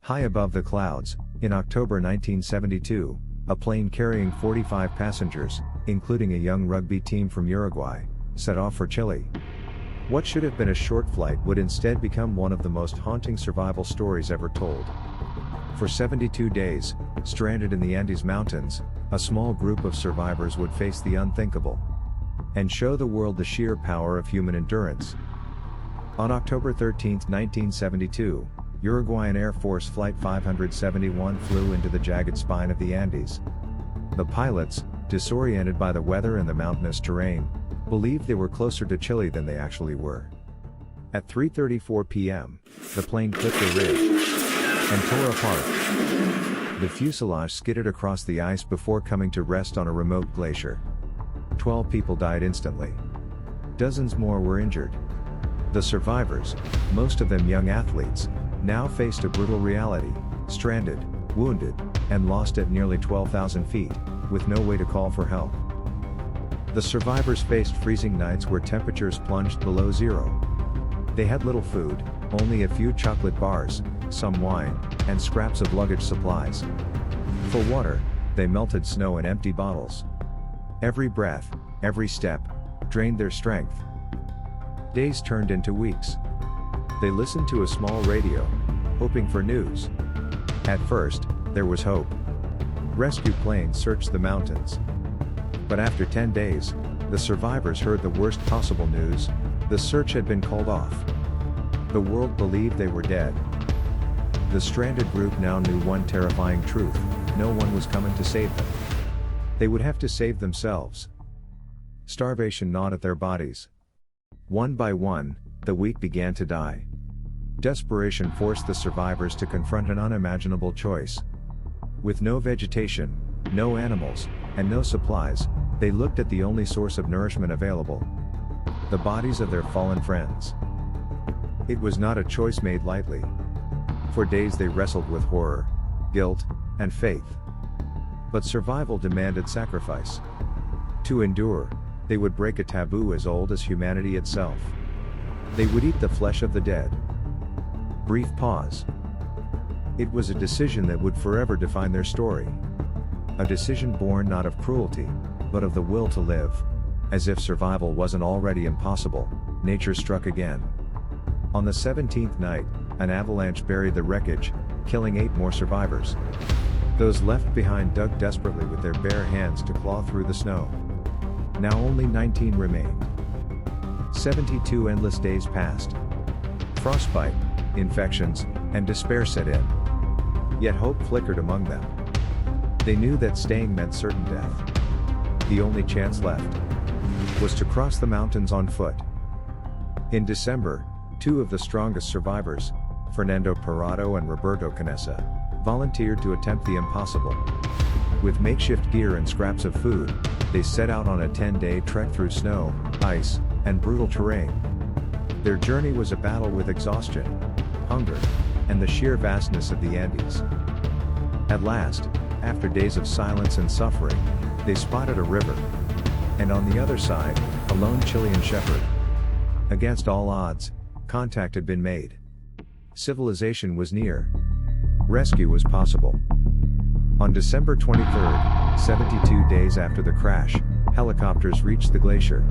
High above the clouds, in October 1972, a plane carrying 45 passengers, including a young rugby team from Uruguay, set off for Chile. What should have been a short flight would instead become one of the most haunting survival stories ever told. For 72 days, stranded in the Andes Mountains, a small group of survivors would face the unthinkable and show the world the sheer power of human endurance. On October 13, 1972, Uruguayan Air Force Flight 571 flew into the jagged spine of the Andes. The pilots, disoriented by the weather and the mountainous terrain, believed they were closer to Chile than they actually were. At 3:34 p.m., the plane clipped a ridge and tore apart. The fuselage skidded across the ice before coming to rest on a remote glacier. 12 people died instantly. Dozens more were injured. The survivors, most of them young athletes, now faced a brutal reality: stranded, wounded, and lost at nearly 12,000 feet, with no way to call for help. The survivors faced freezing nights where temperatures plunged below zero. They had little food, only a few chocolate bars, some wine, and scraps of luggage supplies. For water, they melted snow in empty bottles. Every breath, every step, drained their strength. Days turned into weeks. They listened to a small radio, hoping for news. At first, there was hope. Rescue planes searched the mountains. But after 10 days, the survivors heard the worst possible news: the search had been called off. The world believed they were dead. The stranded group now knew one terrifying truth: no one was coming to save them. They would have to save themselves. Starvation gnawed at their bodies. One by one, the weak began to die. Desperation forced the survivors to confront an unimaginable choice. With no vegetation, no animals, and no supplies, they looked at the only source of nourishment available: the bodies of their fallen friends. It was not a choice made lightly. For days they wrestled with horror, guilt, and faith. But survival demanded sacrifice. To endure, they would break a taboo as old as humanity itself. They would eat the flesh of the dead. Brief pause. It was a decision that would forever define their story. A decision born not of cruelty, but of the will to live. As if survival wasn't already impossible, nature struck again. On the 17th night, an avalanche buried the wreckage, killing 8 more survivors. Those left behind dug desperately with their bare hands to claw through the snow. Now only 19 remained. 72 endless days passed. Frostbite, infections, and despair set in. Yet hope flickered among them. They knew that staying meant certain death. The only chance left was to cross the mountains on foot. In December, 2 of the strongest survivors, Nando Parrado and Roberto Canessa, volunteered to attempt the impossible. With makeshift gear and scraps of food, they set out on a 10-day trek through snow, ice, and brutal terrain. Their journey was a battle with exhaustion, hunger, and the sheer vastness of the Andes. At last, after days of silence and suffering, they spotted a river. And on the other side, a lone Chilean shepherd. Against all odds, contact had been made. Civilization was near. Rescue was possible. On December 23, 72 days after the crash, helicopters reached the glacier.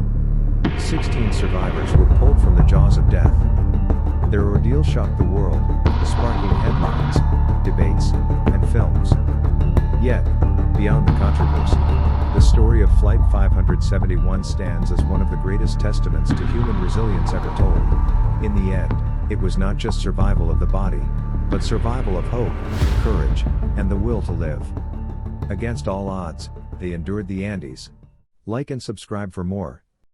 16 survivors were pulled from the jaws of death. Their ordeal shocked the world, sparking headlines, debates, and films. Yet, beyond the controversy, the story of Flight 571 stands as one of the greatest testaments to human resilience ever told. In the end, it was not just survival of the body, but survival of hope, courage, and the will to live. Against all odds, they endured the Andes. Like and subscribe for more.